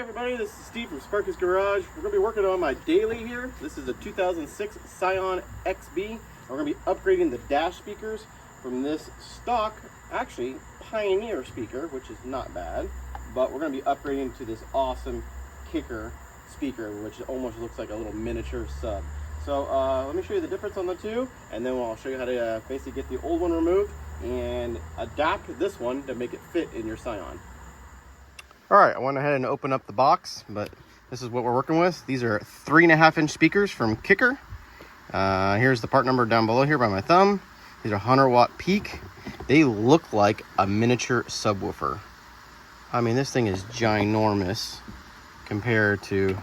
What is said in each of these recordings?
everybody, this is Steve from Sparky's Garage. We're going to be working on my daily here. This is a 2006 Scion Xb. We're going to be upgrading the dash speakers from this stock, actually, Pioneer speaker, which is not bad. But we're going to be upgrading to this awesome kicker speaker, which almost looks like a little miniature sub. So let me show you the difference on the two, and then I'll show you how to basically get the old one removed and adapt this one to make it fit in your Scion. All right, I went ahead and opened up the box, but this is what we're working with. These are 3.5-inch speakers from Kicker. Here's the part number down below here by my thumb. These are 100-watt peak. They look like a miniature subwoofer. I mean, this thing is ginormous compared to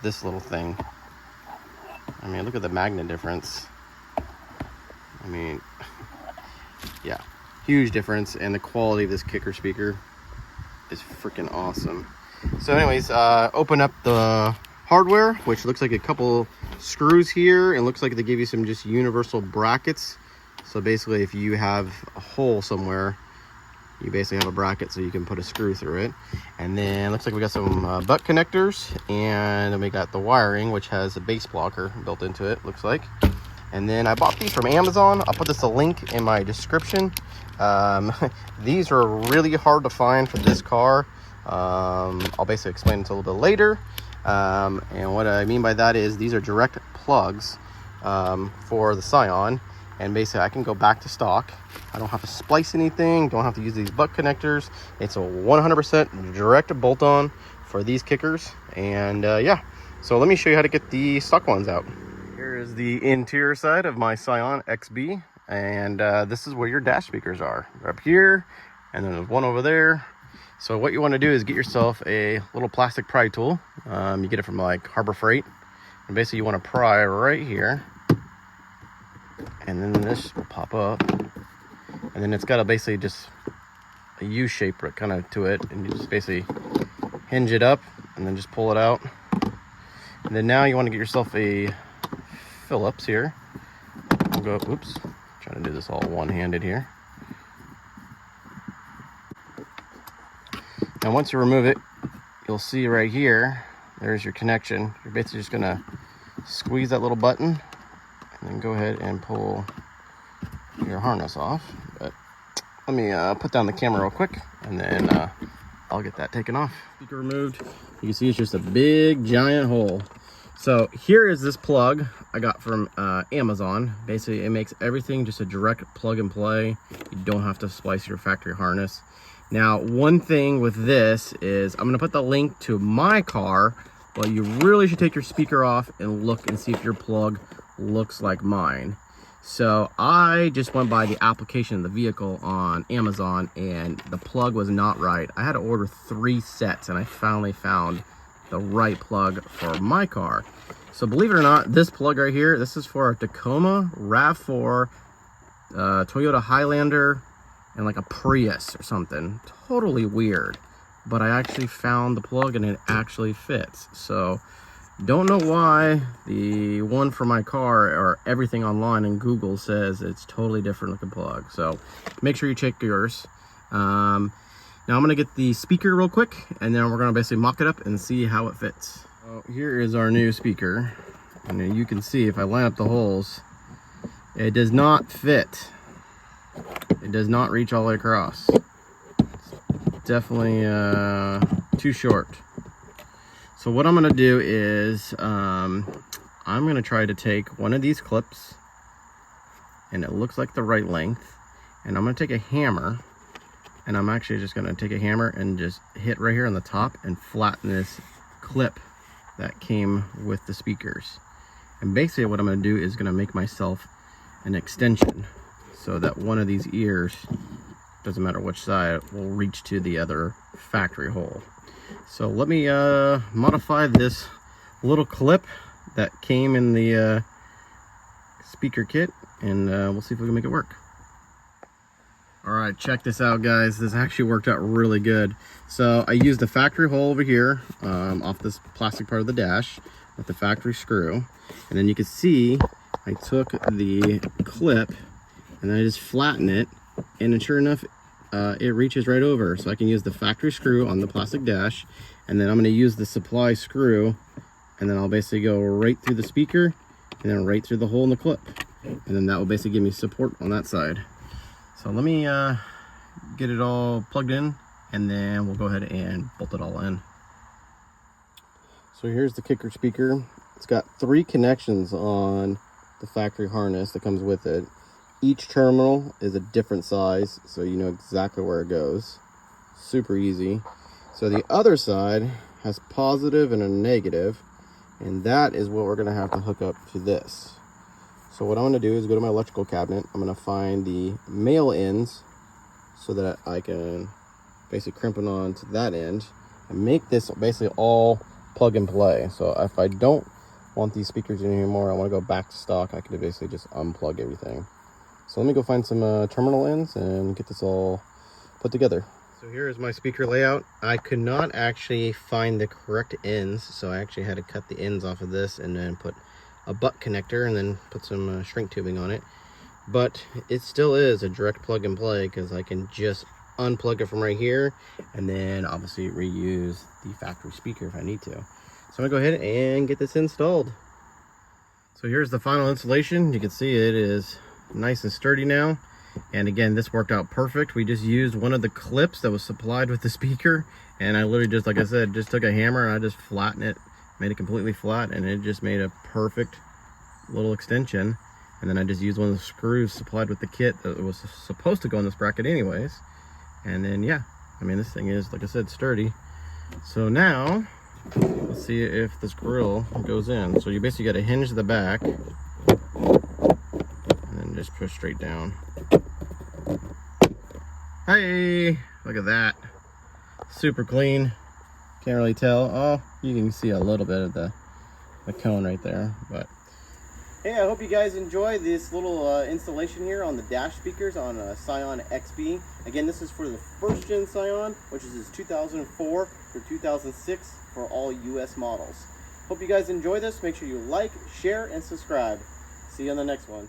this little thing. I mean, look at the magnet difference. I mean, yeah, huge difference, and the quality of this Kicker speaker is freaking awesome. So anyways, open up the hardware, which looks like a couple screws here, and looks like they give you some just universal brackets. So basically, if you have a hole somewhere, you basically have a bracket so you can put a screw through it. And then looks like we got some butt connectors, and then we got the wiring, which has a base blocker built into it, looks like. And then I bought these from Amazon. I'll put a link in my description. These are really hard to find for this car. I'll basically explain it a little bit later. And what I mean by that is these are direct plugs for the Scion. And basically I can go back to stock. I don't have to splice anything, don't have to use these butt connectors. It's a 100% direct bolt-on for these kickers. And yeah, so let me show you how to get the stock ones out. Here is the interior side of my Scion Xb. And this is where your dash speakers are. They're up here, and then there's one over there. So what you want to do is get yourself a little plastic pry tool. You get it from like Harbor Freight. And basically you want to pry right here. And then this will pop up, and then it's got a basically just a U shape kind of to it, and you just basically hinge it up and then just pull it out. And then now you want to get yourself a Phillips here. I'll go, oops, trying to do this all one-handed here. And once you remove it, you'll see right here, there's your connection. You're basically just gonna squeeze that little button and then go ahead and pull your harness off. But let me put down the camera real quick, and then I'll get that taken off. Speaker removed. You can see it's just a big giant hole. So here is this plug I got from Amazon. Basically it makes everything just a direct plug and play. You don't have to splice your factory harness. Now one thing with this is I'm gonna put the link to my car, but you really should take your speaker off and look and see if your plug looks like mine. So I just went by the application of the vehicle on Amazon, and the plug was not right. I had to order 3 sets, and I finally found the right plug for my car. So believe it or not, this plug right here, this is for a Tacoma, RAV4, Toyota Highlander, and like a Prius or something. Totally weird, but I actually found the plug and it actually fits. So don't know why the one for my car or everything online in Google says it's totally different looking plug. So make sure you check yours. Now I'm gonna get the speaker real quick, and then we're gonna basically mock it up and see how it fits. So here is our new speaker, and then you can see if I line up the holes, it does not fit. It does not reach all the way across. It's definitely too short. So what I'm gonna do is I'm gonna try to take one of these clips, and it looks like the right length, and I'm gonna take a hammer, and I'm actually just gonna take a hammer and just hit right here on the top and flatten this clip that came with the speakers. And basically what I'm gonna do is gonna make myself an extension so that one of these ears, doesn't matter which side, will reach to the other factory hole. So let me modify this little clip that came in the speaker kit, and we'll see if we can make it work. All right, check this out, guys. This actually worked out really good. So I used the factory hole over here off this plastic part of the dash with the factory screw. And then you can see I took the clip and then I just flatten it, and then sure enough, it reaches right over. So I can use the factory screw on the plastic dash And then I'm going to use the supply screw, and then I'll basically go right through the speaker and then right through the hole in the clip. And then that will basically give me support on that side. So let me get it all plugged in, and then we'll go ahead and bolt it all in. So here's the kicker speaker. It's got 3 connections on the factory harness that comes with it. Each terminal is a different size, so you know exactly where it goes. Super easy. So the other side has positive and a negative, and that is what we're going to have to hook up to this. So what I'm going to do is go to my electrical cabinet. I'm going to find the male ends so that I can basically crimp it on to that end and make this basically all plug and play. So if I don't want these speakers in anymore, I want to go back to stock, I can basically just unplug everything. So let me go find some terminal ends and get this all put together. So here is my speaker layout. I could not actually find the correct ends, so I actually had to cut the ends off of this and then put a butt connector and then put some shrink tubing on it. But it still is a direct plug and play, because I can just unplug it from right here and then obviously reuse the factory speaker if I need to. So I'm gonna go ahead and get this installed. So here's the final installation. You can see it is nice and sturdy now. And again, this worked out perfect. We just used one of the clips that was supplied with the speaker, and I literally just, like I said, just took a hammer and I just flattened it, made it completely flat, and it just made a perfect little extension. And then I just used one of the screws supplied with the kit that was supposed to go in this bracket anyways. And then, yeah, I mean, this thing is, like I said, sturdy. So now, let's see if this grill goes in. So you basically got to hinge the back and then just push straight down. Hey, look at that. Super clean. Can't really tell. Oh, you can see a little bit of the cone right there. But hey, I hope you guys enjoy this little installation here on the dash speakers on Scion Xb. Again, this is for the first gen Scion, which is 2004 through 2006 for all US models. Hope you guys enjoy this. Make sure you like, share, and subscribe. See you on the next one.